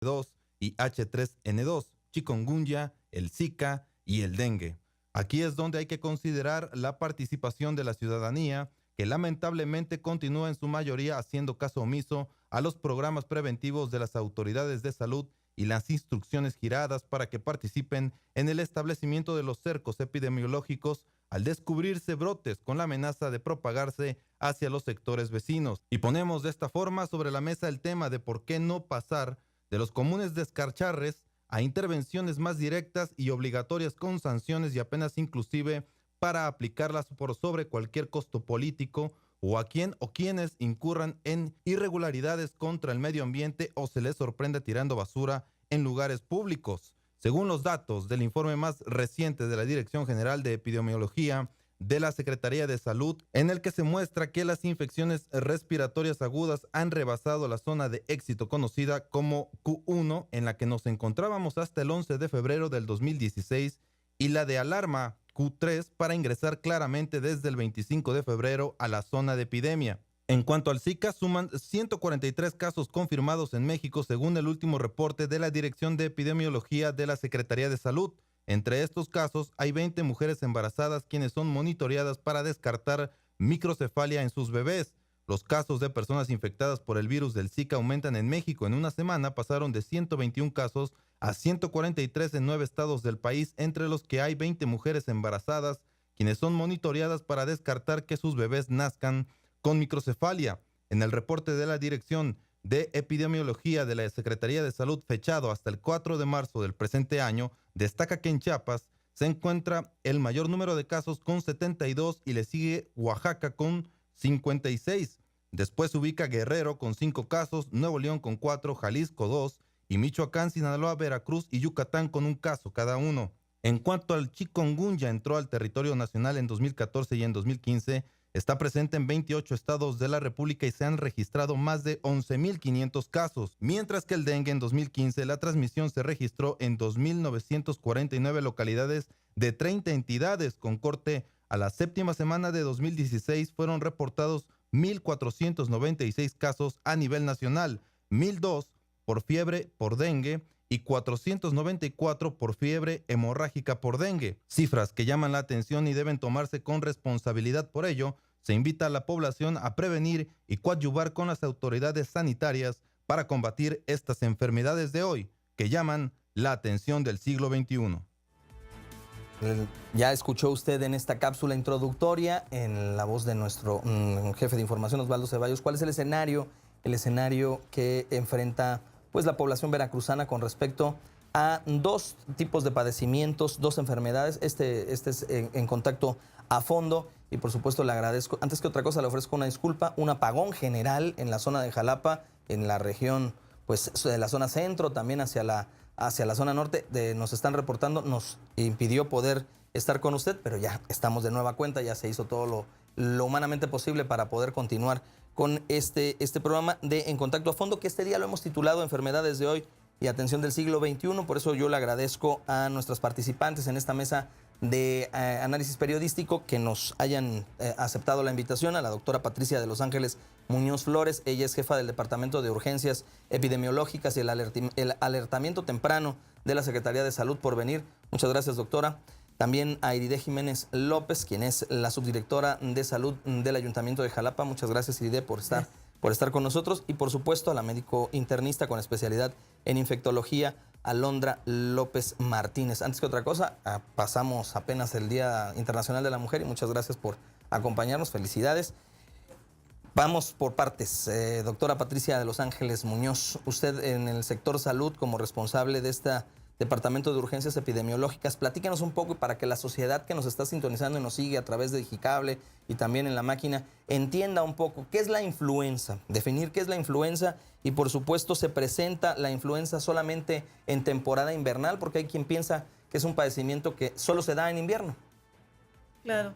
H1N2 y H3N2, chikungunya, el Zika y el dengue. Aquí es donde hay que considerar la participación de la ciudadanía, que lamentablemente continúa en su mayoría haciendo caso omiso a los programas preventivos de las autoridades de salud y las instrucciones giradas para que participen en el establecimiento de los cercos epidemiológicos al descubrirse brotes con la amenaza de propagarse hacia los sectores vecinos. Y ponemos de esta forma sobre la mesa el tema de por qué no pasar de los comunes descarcharres a intervenciones más directas y obligatorias con sanciones y apenas inclusive para aplicarlas por sobre cualquier costo político o a quien o quienes incurran en irregularidades contra el medio ambiente o se les sorprende tirando basura en lugares públicos. Según los datos del informe más reciente de la Dirección General de Epidemiología de la Secretaría de Salud, en el que se muestra que las infecciones respiratorias agudas han rebasado la zona de éxito conocida como Q1, en la que nos encontrábamos hasta el 11 de febrero del 2016, y la de alarma Q3 para ingresar claramente desde el 25 de febrero a la zona de epidemia. En cuanto al Zika, suman 143 casos confirmados en México según el último reporte de la Dirección de Epidemiología de la Secretaría de Salud. Entre estos casos hay 20 mujeres embarazadas quienes son monitoreadas para descartar microcefalia en sus bebés. Los casos de personas infectadas por el virus del Zika aumentan en México. En una semana pasaron de 121 casos a 143 en 9 estados del país, entre los que hay 20 mujeres embarazadas quienes son monitoreadas para descartar que sus bebés nazcan con microcefalia. En el reporte de la Dirección de Epidemiología de la Secretaría de Salud fechado hasta el 4 de marzo del presente año, destaca que en Chiapas se encuentra el mayor número de casos con 72 y le sigue Oaxaca con 56. Después se ubica Guerrero con 5 casos, Nuevo León con 4, Jalisco 2 y Michoacán, Sinaloa, Veracruz y Yucatán con un caso cada uno. En cuanto al chikungunya, entró al territorio nacional en 2014 y en 2015, está presente en 28 estados de la República y se han registrado más de 11.500 casos, mientras que el dengue en 2015 la transmisión se registró en 2.949 localidades de 30 entidades. Con corte a la séptima semana de 2016 fueron reportados 1.496 casos a nivel nacional, 1.002 por fiebre por dengue y 494 por fiebre hemorrágica por dengue. Cifras que llaman la atención y deben tomarse con responsabilidad. Por ello, se invita a la población a prevenir y coadyuvar con las autoridades sanitarias para combatir estas enfermedades de hoy, que llaman la atención del siglo XXI. Ya escuchó usted en esta cápsula introductoria, en la voz de nuestro jefe de información, Osvaldo Ceballos, cuál es el escenario que enfrenta pues la población veracruzana con respecto a 2 tipos de padecimientos, 2 enfermedades. Este es en contacto a fondo y por supuesto le agradezco. Antes que otra cosa le ofrezco una disculpa, un apagón general en la zona de Jalapa, en la región pues de la zona centro, también hacia la zona norte. Nos están reportando, nos impidió poder estar con usted, pero ya estamos de nueva cuenta, ya se hizo todo lo humanamente posible para poder continuar con este programa de En Contacto a Fondo, que este día lo hemos titulado Enfermedades de hoy y Atención del siglo XXI. Por eso yo le agradezco a nuestras participantes en esta mesa de análisis periodístico que nos hayan aceptado la invitación. A la doctora Patricia de Los Ángeles Muñoz Flores, ella es jefa del Departamento de Urgencias Epidemiológicas y el Alertamiento Temprano de la Secretaría de Salud, por venir. Muchas gracias, doctora. También a Iride Jiménez López, quien es la subdirectora de salud del Ayuntamiento de Jalapa. Muchas gracias, Iride, por estar con nosotros. Y por supuesto a la médico internista con especialidad en infectología, Alondra López Martínez. Antes que otra cosa, pasamos apenas el Día Internacional de la Mujer y muchas gracias por acompañarnos. Felicidades. Vamos por partes. Doctora Patricia de Los Ángeles Muñoz, usted en el sector salud como responsable de esta Departamento de Urgencias Epidemiológicas, platícanos un poco para que la sociedad que nos está sintonizando y nos sigue a través de Digicable y también en la máquina entienda un poco qué es la influenza, definir qué es la influenza y por supuesto se presenta la influenza solamente en temporada invernal, porque hay quien piensa que es un padecimiento que solo se da en invierno. Claro,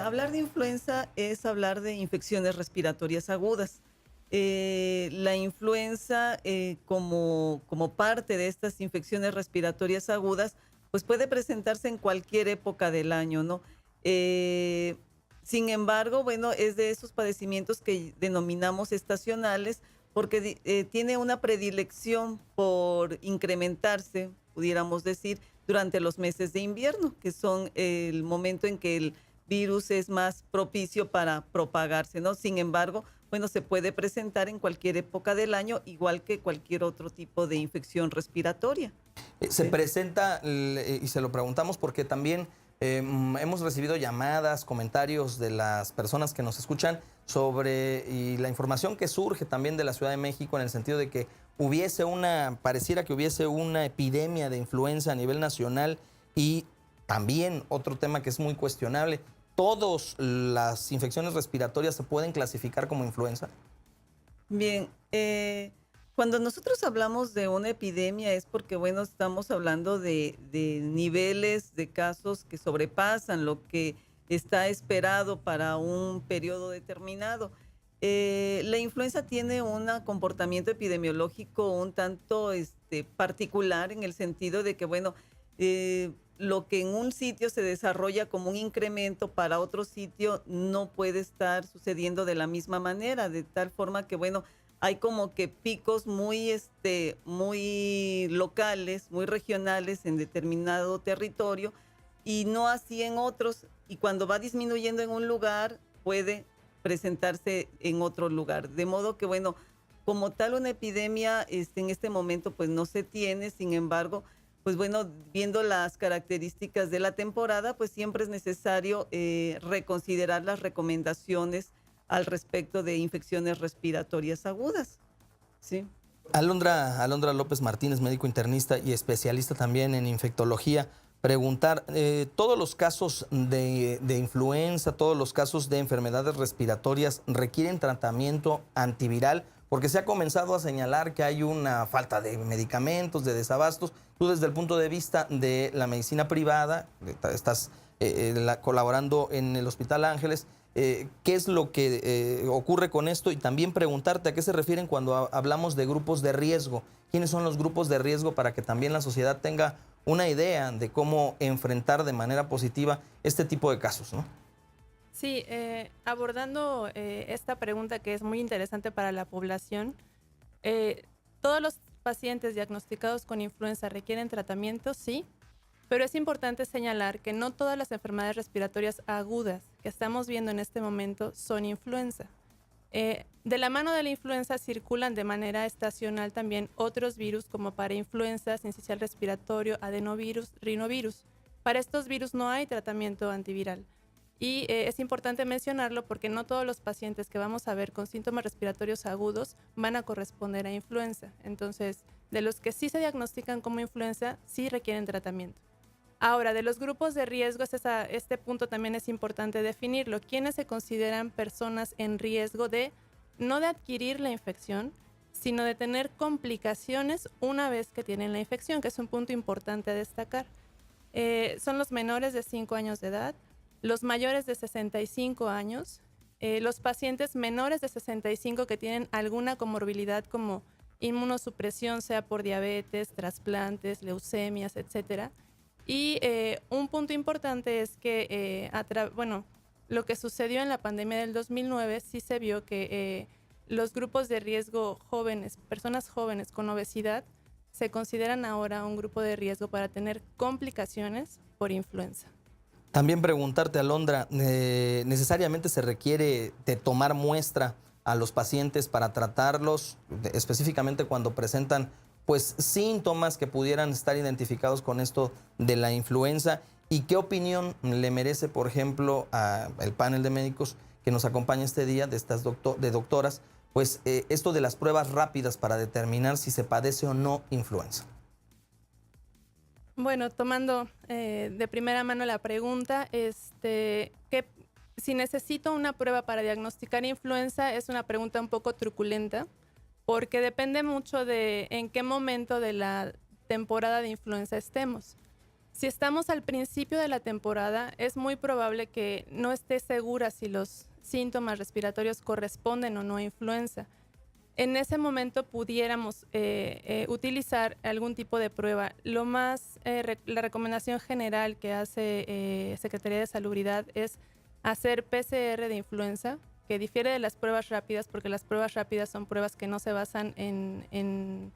hablar de influenza es hablar de infecciones respiratorias agudas. La influenza como parte de estas infecciones respiratorias agudas, pues puede presentarse en cualquier época del año, ¿no? Sin embargo, bueno, es de esos padecimientos que denominamos estacionales porque tiene una predilección por incrementarse, pudiéramos decir, durante los meses de invierno, que son el momento en que el virus es más propicio para propagarse, ¿no? Sin embargo, bueno, se puede presentar en cualquier época del año, igual que cualquier otro tipo de infección respiratoria. Se Sí. presenta, y se lo preguntamos porque también hemos recibido llamadas, comentarios de las personas que nos escuchan sobre y la información que surge también de la Ciudad de México en el sentido de que pareciera que hubiese una epidemia de influenza a nivel nacional y también otro tema que es muy cuestionable, ¿todas las infecciones respiratorias se pueden clasificar como influenza? Bien, cuando nosotros hablamos de una epidemia es porque, bueno, estamos hablando de niveles de casos que sobrepasan lo que está esperado para un periodo determinado. La influenza tiene un comportamiento epidemiológico un tanto particular en el sentido de que, bueno, lo que en un sitio se desarrolla como un incremento para otro sitio no puede estar sucediendo de la misma manera, de tal forma que, bueno, hay como que picos muy locales, muy regionales en determinado territorio y no así en otros. Y cuando va disminuyendo en un lugar, puede presentarse en otro lugar. De modo que, bueno, como tal una epidemia en este momento pues no se tiene, sin embargo, pues bueno, viendo las características de la temporada, pues siempre es necesario reconsiderar las recomendaciones al respecto de infecciones respiratorias agudas. Sí. Alondra López Martínez, médico internista y especialista también en infectología, preguntar, ¿todos los casos de influenza, todos los casos de enfermedades respiratorias requieren tratamiento antiviral? Porque se ha comenzado a señalar que hay una falta de medicamentos, de desabastos. Tú desde el punto de vista de la medicina privada, estás colaborando en el Hospital Ángeles, ¿qué es lo que ocurre con esto? Y también preguntarte a qué se refieren cuando hablamos de grupos de riesgo. ¿Quiénes son los grupos de riesgo para que también la sociedad tenga una idea de cómo enfrentar de manera positiva este tipo de casos, ¿no? Sí, abordando esta pregunta que es muy interesante para la población, ¿todos los pacientes diagnosticados con influenza requieren tratamiento? Sí, pero es importante señalar que no todas las enfermedades respiratorias agudas que estamos viendo en este momento son influenza. De la mano de la influenza circulan de manera estacional también otros virus como parainfluenza, sincicial respiratorio, adenovirus, rinovirus. Para estos virus no hay tratamiento antiviral. Y es importante mencionarlo porque no todos los pacientes que vamos a ver con síntomas respiratorios agudos van a corresponder a influenza. Entonces, de los que sí se diagnostican como influenza, sí requieren tratamiento. Ahora, de los grupos de riesgo, este punto también es importante definirlo. ¿Quiénes se consideran personas en riesgo no de adquirir la infección, sino de tener complicaciones una vez que tienen la infección, que es un punto importante a destacar? Son los menores de 5 años de edad, los mayores de 65 años, los pacientes menores de 65 que tienen alguna comorbilidad como inmunosupresión, sea por diabetes, trasplantes, leucemias, etcétera. Y un punto importante es que, lo que sucedió en la pandemia del 2009, sí se vio que los grupos de riesgo jóvenes, personas jóvenes con obesidad, se consideran ahora un grupo de riesgo para tener complicaciones por influenza. También preguntarte, Alondra, ¿necesariamente se requiere de tomar muestra a los pacientes para tratarlos, específicamente cuando presentan pues síntomas que pudieran estar identificados con esto de la influenza? ¿Y qué opinión le merece, por ejemplo, al panel de médicos que nos acompaña este día, de estas doctoras, pues esto de las pruebas rápidas para determinar si se padece o no influenza? Bueno, tomando de primera mano la pregunta, si necesito una prueba para diagnosticar influenza, es una pregunta un poco truculenta, porque depende mucho de en qué momento de la temporada de influenza estemos. Si estamos al principio de la temporada, es muy probable que no esté segura si los síntomas respiratorios corresponden o no a influenza. En ese momento pudiéramos utilizar algún tipo de prueba. La recomendación general que hace Secretaría de Salubridad es hacer PCR de influenza que difiere de las pruebas rápidas, porque las pruebas rápidas son pruebas que no se basan en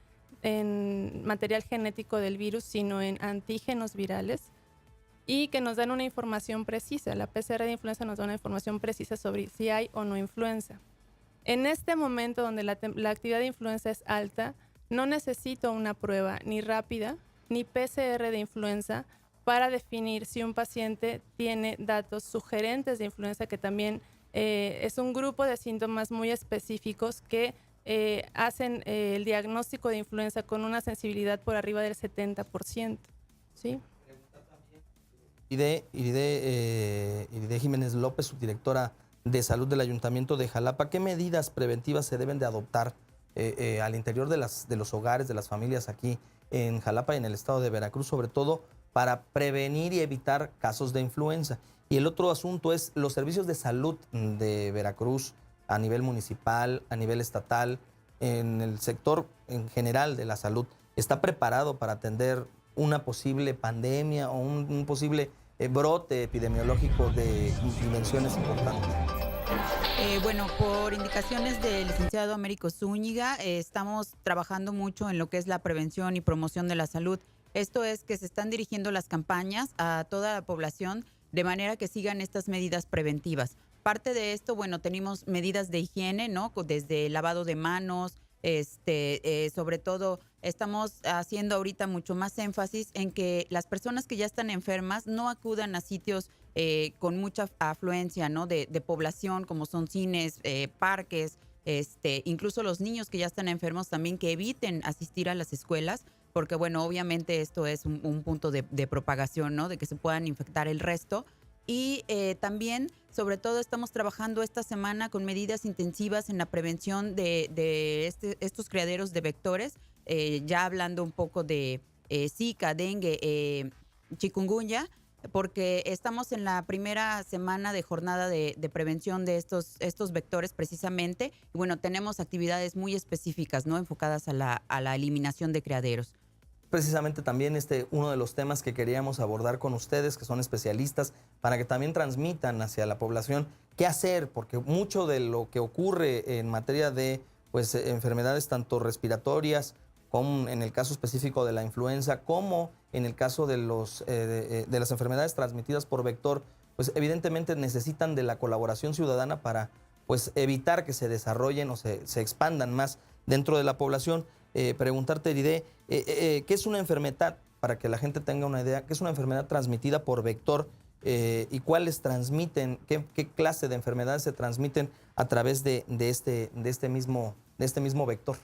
material genético del virus, sino en antígenos virales y que nos dan una información precisa. La PCR de influenza nos da una información precisa sobre si hay o no influenza. En este momento donde la actividad de influenza es alta, no necesito una prueba ni rápida ni PCR de influenza para definir si un paciente tiene datos sugerentes de influenza, que también es un grupo de síntomas muy específicos que hacen el diagnóstico de influenza con una sensibilidad por arriba del 70%. ¿Sí? Iride Jiménez López, subdirectora de Salud del Ayuntamiento de Jalapa, ¿qué medidas preventivas se deben de adoptar al interior de los hogares, de las familias aquí en Jalapa y en el estado de Veracruz, sobre todo para prevenir y evitar casos de influenza? Y el otro asunto es los servicios de salud de Veracruz a nivel municipal, a nivel estatal, en el sector en general de la salud. ¿Está preparado para atender una posible pandemia o un posible brote epidemiológico de dimensiones importantes? Bueno, por indicaciones del licenciado Américo Zúñiga, estamos trabajando mucho en lo que es la prevención y promoción de la salud. Esto es que se están dirigiendo las campañas a toda la población de manera que sigan estas medidas preventivas. Parte de esto, bueno, tenemos medidas de higiene, ¿no? Desde lavado de manos, sobre todo estamos haciendo ahorita mucho más énfasis en que las personas que ya están enfermas no acudan a sitios con mucha afluencia, ¿no? de población, como son cines, parques, incluso los niños que ya están enfermos también que eviten asistir a las escuelas, porque bueno, obviamente esto es un punto de propagación, ¿no? De que se puedan infectar el resto. Y también, sobre todo, estamos trabajando esta semana con medidas intensivas en la prevención de estos criaderos de vectores, ya hablando un poco de Zika, dengue, chikungunya, porque estamos en la primera semana de jornada de prevención de estos vectores precisamente. Y bueno, tenemos actividades muy específicas, ¿no? Enfocadas a la eliminación de criaderos. Precisamente también uno de los temas que queríamos abordar con ustedes, que son especialistas, para que también transmitan hacia la población qué hacer, porque mucho de lo que ocurre en materia de enfermedades tanto respiratorias, como en el caso específico de la influenza, como en el caso de las enfermedades transmitidas por vector, pues evidentemente necesitan de la colaboración ciudadana para evitar que se desarrollen o se expandan más dentro de la población. Preguntarte, Iride, ¿qué es una enfermedad? Para que la gente tenga una idea, ¿qué es una enfermedad transmitida por vector y cuáles transmiten, qué clase de enfermedades se transmiten a través de este mismo vector?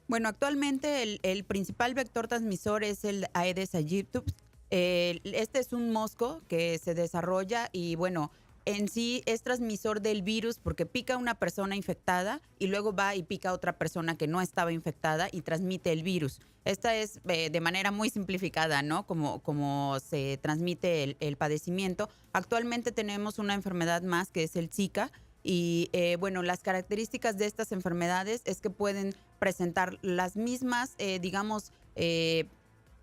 Bueno, actualmente el principal vector transmisor es el Aedes aegyptus. Este es un mosco que se desarrolla y bueno, en sí es transmisor del virus porque pica a una persona infectada y luego va y pica a otra persona que no estaba infectada y transmite el virus. Esta es de manera muy simplificada, ¿no? Como se transmite el padecimiento. Actualmente tenemos una enfermedad más que es el Zika y bueno, las características de estas enfermedades es que pueden presentar las mismas,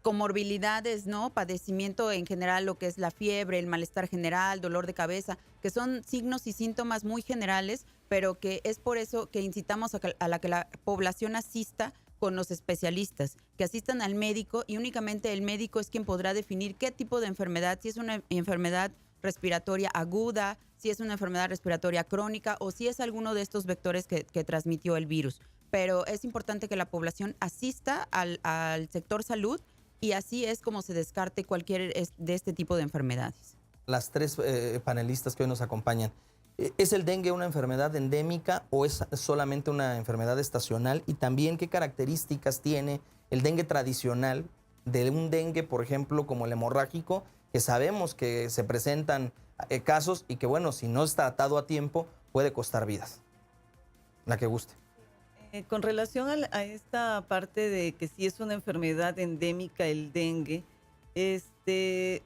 comorbilidades, ¿no? Padecimiento en general, lo que es la fiebre, el malestar general, dolor de cabeza, que son signos y síntomas muy generales, pero que es por eso que incitamos a que la población asista con los especialistas, que asistan al médico y únicamente el médico es quien podrá definir qué tipo de enfermedad, si es una enfermedad respiratoria aguda, si es una enfermedad respiratoria crónica o si es alguno de estos vectores que transmitió el virus. Pero es importante que la población asista al sector salud y así es como se descarte cualquier de este tipo de enfermedades. Las tres panelistas que hoy nos acompañan, ¿es el dengue una enfermedad endémica o es solamente una enfermedad estacional? Y también, ¿qué características tiene el dengue tradicional de un dengue, por ejemplo, como el hemorrágico, que sabemos que se presentan casos y que, bueno, si no es tratado a tiempo, puede costar vidas? La que guste. Con relación a esta parte de que sí es una enfermedad endémica el dengue, el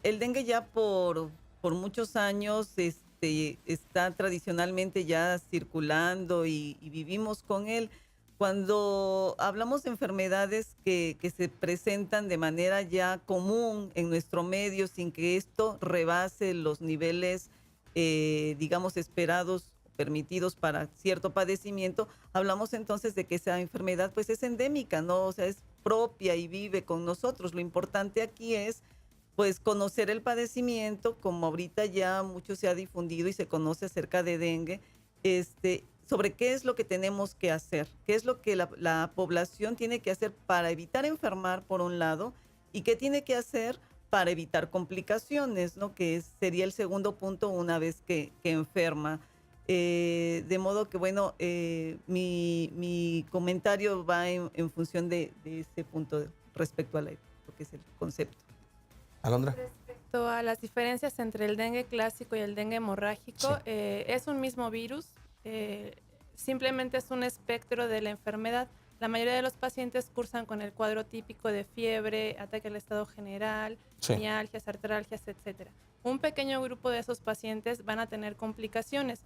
dengue ya por muchos años está tradicionalmente ya circulando y vivimos con él. Cuando hablamos de enfermedades que se presentan de manera ya común en nuestro medio sin que esto rebase los niveles, esperados permitidos para cierto padecimiento, hablamos entonces de que esa enfermedad pues es endémica, ¿no? O sea, es propia y vive con nosotros. Lo importante aquí es pues conocer el padecimiento, como ahorita ya mucho se ha difundido y se conoce acerca de dengue, sobre qué es lo que tenemos que hacer, qué es lo que la población tiene que hacer para evitar enfermar por un lado y qué tiene que hacer para evitar complicaciones, ¿no? Que sería el segundo punto una vez que enferma. De modo que, bueno, mi comentario va en función de ese punto respecto a lo que es el concepto. Alondra. Respecto a las diferencias entre el dengue clásico y el dengue hemorrágico, Sí. Es un mismo virus, simplemente es un espectro de la enfermedad. La mayoría de los pacientes cursan con el cuadro típico de fiebre, ataque al estado general, Sí. mialgias, artralgias, etc. Un pequeño grupo de esos pacientes van a tener complicaciones.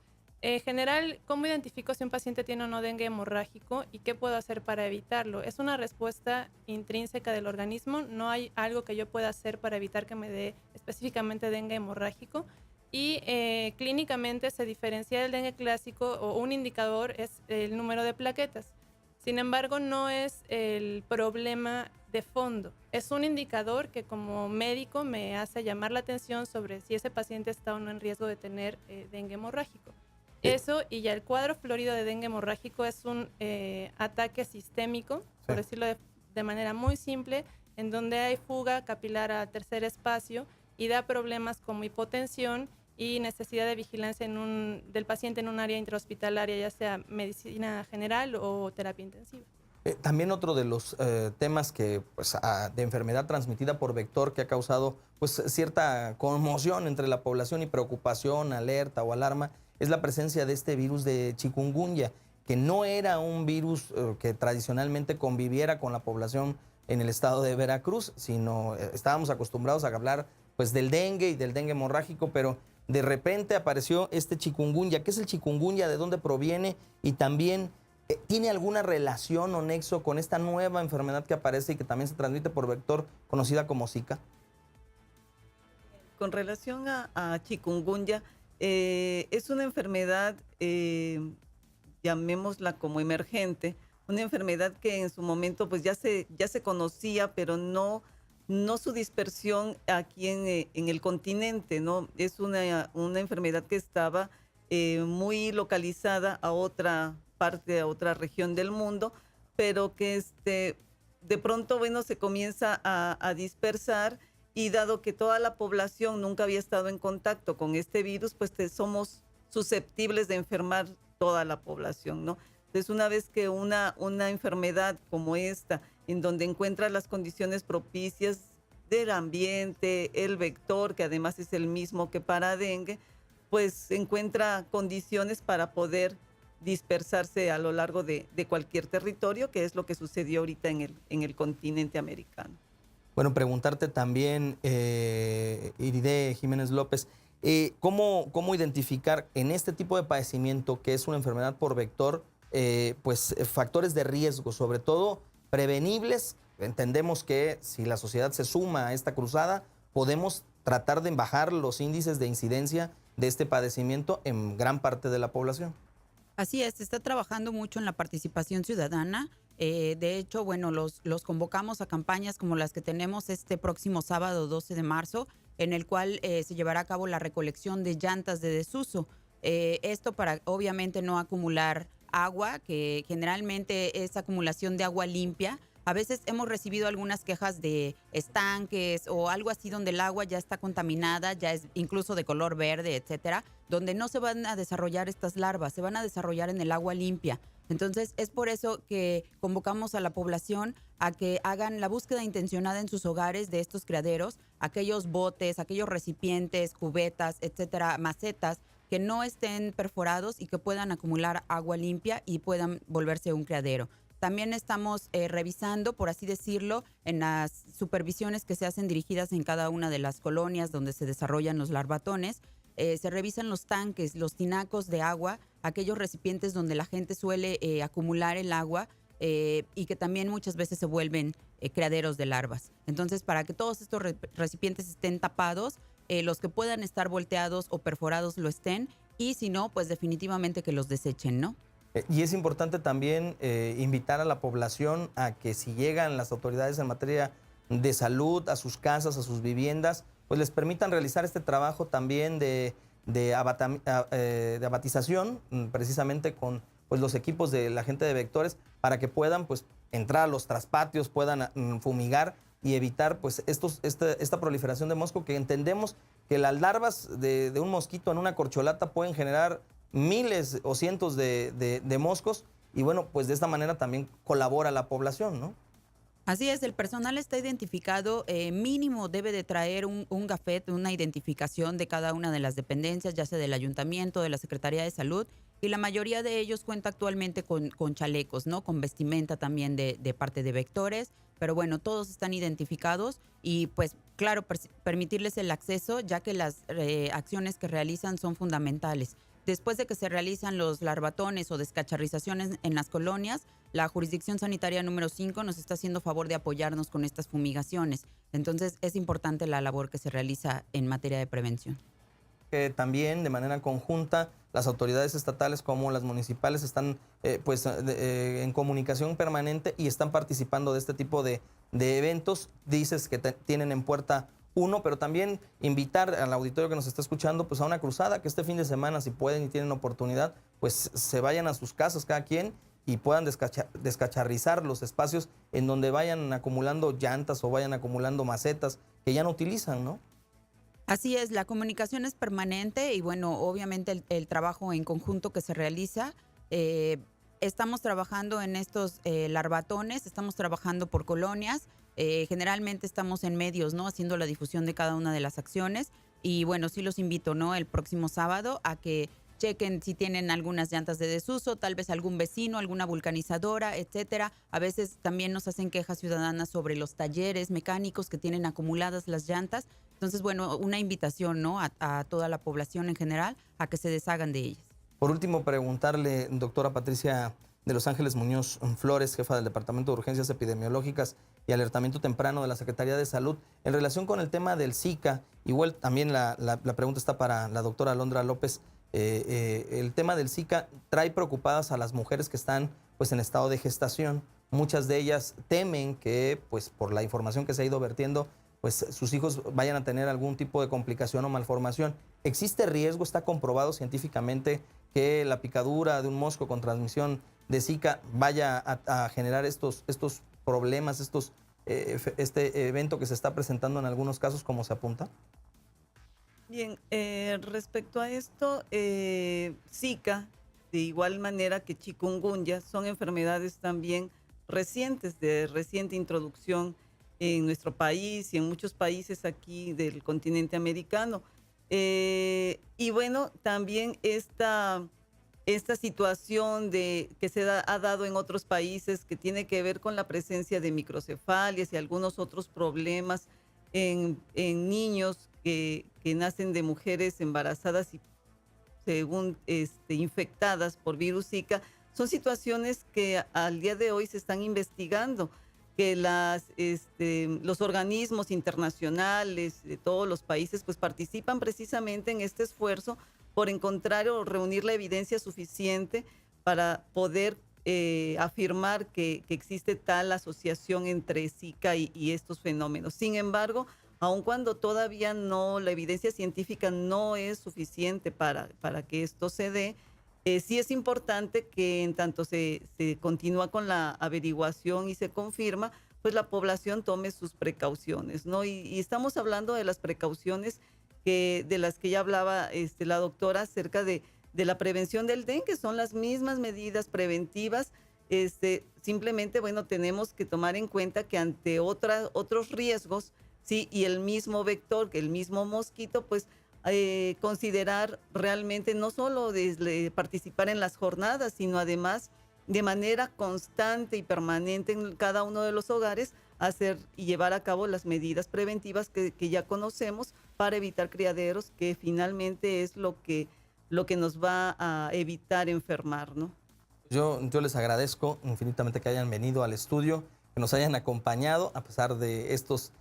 En general, ¿cómo identifico si un paciente tiene o no dengue hemorrágico y qué puedo hacer para evitarlo? Es una respuesta intrínseca del organismo, no hay algo que yo pueda hacer para evitar que me dé específicamente dengue hemorrágico. Y clínicamente se diferencia del dengue clásico, o un indicador es el número de plaquetas. Sin embargo, no es el problema de fondo. Es un indicador que como médico me hace llamar la atención sobre si ese paciente está o no en riesgo de tener dengue hemorrágico. Eso, y ya el cuadro florido de dengue hemorrágico es un ataque sistémico, por decirlo de manera muy simple, en donde hay fuga capilar a tercer espacio y da problemas como hipotensión y necesidad de vigilancia del paciente en un área intrahospitalaria, ya sea medicina general o terapia intensiva. También otro de los temas que, pues, de enfermedad transmitida por vector que ha causado pues, cierta conmoción entre la población y preocupación, alerta o alarma, es la presencia de este virus de chikungunya, que no era un virus que tradicionalmente conviviera con la población en el estado de Veracruz, sino estábamos acostumbrados a hablar pues, del dengue y del dengue hemorrágico, pero de repente apareció este chikungunya. ¿Qué es el chikungunya? ¿De dónde proviene? Y también, ¿tiene alguna relación o nexo con esta nueva enfermedad que aparece y que también se transmite por vector, conocida como Zika? Con relación a chikungunya, es una enfermedad, llamémosla como emergente, una enfermedad que en su momento pues ya se conocía, pero no su dispersión aquí en el continente, ¿no? Es una enfermedad que estaba muy localizada a otra parte, a otra región del mundo, pero que de pronto, bueno, se comienza a dispersar, y dado que toda la población nunca había estado en contacto con este virus, pues somos susceptibles de enfermar toda la población, ¿no? Entonces, una vez que una enfermedad como esta, en donde encuentra las condiciones propicias del ambiente, el vector, que además es el mismo que para dengue, pues encuentra condiciones para poder dispersarse a lo largo de cualquier territorio, que es lo que sucedió ahorita en el continente americano. Bueno, preguntarte también, Iride Jiménez López, ¿cómo identificar en este tipo de padecimiento, que es una enfermedad por vector, pues factores de riesgo, sobre todo prevenibles? Entendemos que si la sociedad se suma a esta cruzada, podemos tratar de bajar los índices de incidencia de este padecimiento en gran parte de la población. Así es, se está trabajando mucho en la participación ciudadana. De hecho, bueno, los convocamos a campañas como las que tenemos este próximo sábado 12 de marzo, en el cual se llevará a cabo la recolección de llantas de desuso. Esto para obviamente no acumular agua, que generalmente es acumulación de agua limpia. A veces hemos recibido algunas quejas de estanques o algo así donde el agua ya está contaminada, ya es incluso de color verde, etcétera, donde no se van a desarrollar estas larvas, se van a desarrollar en el agua limpia. Entonces, es por eso que convocamos a la población a que hagan la búsqueda intencionada en sus hogares de estos criaderos, aquellos botes, aquellos recipientes, cubetas, etcétera, macetas, que no estén perforados y que puedan acumular agua limpia y puedan volverse un criadero. También estamos revisando, por así decirlo, en las supervisiones que se hacen dirigidas en cada una de las colonias donde se desarrollan los larvatones. Se revisan los tanques, los tinacos de agua, aquellos recipientes donde la gente suele acumular el agua y que también muchas veces se vuelven criaderos de larvas. Entonces, para que todos estos recipientes estén tapados, los que puedan estar volteados o perforados lo estén, y si no, pues definitivamente que los desechen, ¿no? Y es importante también invitar a la población a que si llegan las autoridades en materia de salud a sus casas, a sus viviendas, pues les permitan realizar este trabajo también de abatización, precisamente con pues, los equipos de la gente de vectores, para que puedan pues, entrar a los traspatios, puedan fumigar y evitar pues, esta proliferación de mosco, que entendemos que las larvas de un mosquito en una corcholata pueden generar miles o cientos de moscos, y bueno, pues de esta manera también colabora la población, ¿no? Así es, el personal está identificado, mínimo debe de traer un gafet, una identificación de cada una de las dependencias, ya sea del ayuntamiento, de la Secretaría de Salud, y la mayoría de ellos cuenta actualmente con chalecos, ¿no? Con vestimenta también de parte de vectores, pero bueno, todos están identificados y pues claro, permitirles el acceso, ya que las acciones que realizan son fundamentales. Después de que se realizan los larvatones o descacharrizaciones en las colonias, la jurisdicción sanitaria número 5 nos está haciendo favor de apoyarnos con estas fumigaciones. Entonces, es importante la labor que se realiza en materia de prevención. También de manera conjunta las autoridades estatales como las municipales están en comunicación permanente y están participando de este tipo de eventos. Dices que tienen en puerta uno, pero también invitar al auditorio que nos está escuchando pues a una cruzada, que este fin de semana, si pueden y tienen oportunidad, pues se vayan a sus casas cada quien y puedan descacharrizar los espacios en donde vayan acumulando llantas o vayan acumulando macetas que ya no utilizan, ¿no? Así es, la comunicación es permanente y bueno, obviamente el trabajo en conjunto que se realiza, estamos trabajando en estos larvatones, estamos trabajando por colonias, generalmente estamos en medios, ¿no? Haciendo la difusión de cada una de las acciones y bueno, sí los invito, ¿no? El próximo sábado a que chequen si tienen algunas llantas de desuso, tal vez algún vecino, alguna vulcanizadora, etcétera. A veces también nos hacen quejas ciudadanas sobre los talleres mecánicos que tienen acumuladas las llantas. Entonces, bueno, una invitación, ¿no? A toda la población en general a que se deshagan de ellas. Por último, preguntarle, doctora Patricia de Los Ángeles Muñoz Flores, jefa del Departamento de Urgencias Epidemiológicas y Alertamiento Temprano de la Secretaría de Salud, en relación con el tema del Zika. Igual también la pregunta está para la doctora Alondra López. El tema del Zika trae preocupadas a las mujeres que están pues, en estado de gestación. Muchas de ellas temen que, pues, por la información que se ha ido vertiendo, pues sus hijos vayan a tener algún tipo de complicación o malformación. ¿Existe riesgo? ¿Está comprobado científicamente que la picadura de un mosco con transmisión de Zika vaya a generar estos problemas, este evento que se está presentando en algunos casos, como se apunta? Bien, respecto a esto, Zika, de igual manera que chikungunya, son enfermedades también recientes, de reciente introducción en nuestro país y en muchos países aquí del continente americano. Y bueno, también esta situación que ha dado en otros países que tiene que ver con la presencia de microcefalias y algunos otros problemas en niños que nacen de mujeres embarazadas y según infectadas por virus Zika, son situaciones que al día de hoy se están investigando, que los organismos internacionales de todos los países pues participan precisamente en este esfuerzo por encontrar o reunir la evidencia suficiente para poder afirmar que existe tal asociación entre Zika y estos fenómenos. Sin embargo, aun cuando todavía la evidencia científica no es suficiente para que esto se dé, sí es importante que en tanto se continúa con la averiguación y se confirma, pues la población tome sus precauciones, ¿no? Y estamos hablando de las precauciones de las que ya hablaba la doctora acerca de la prevención del dengue. Son las mismas medidas preventivas. Simplemente, bueno, tenemos que tomar en cuenta que ante otros riesgos, sí, y el mismo vector, que el mismo mosquito, pues considerar realmente no solo participar en las jornadas, sino además de manera constante y permanente en cada uno de los hogares, hacer y llevar a cabo las medidas preventivas que ya conocemos para evitar criaderos, que finalmente es lo que nos va a evitar enfermar, ¿no? Yo les agradezco infinitamente que hayan venido al estudio, que nos hayan acompañado a pesar de estos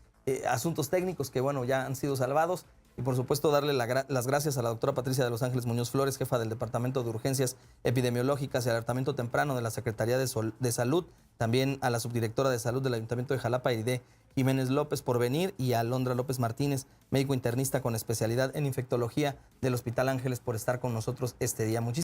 asuntos técnicos que, bueno, ya han sido salvados. Y por supuesto darle las gracias a la doctora Patricia de Los Ángeles Muñoz Flores, jefa del Departamento de Urgencias Epidemiológicas y Alertamiento Temprano de la Secretaría de Salud, también a la subdirectora de Salud del Ayuntamiento de Jalapa, Iride Jiménez López, por venir, y a Alondra López Martínez, médico internista con especialidad en infectología del Hospital Ángeles, por estar con nosotros este día. Muchísimas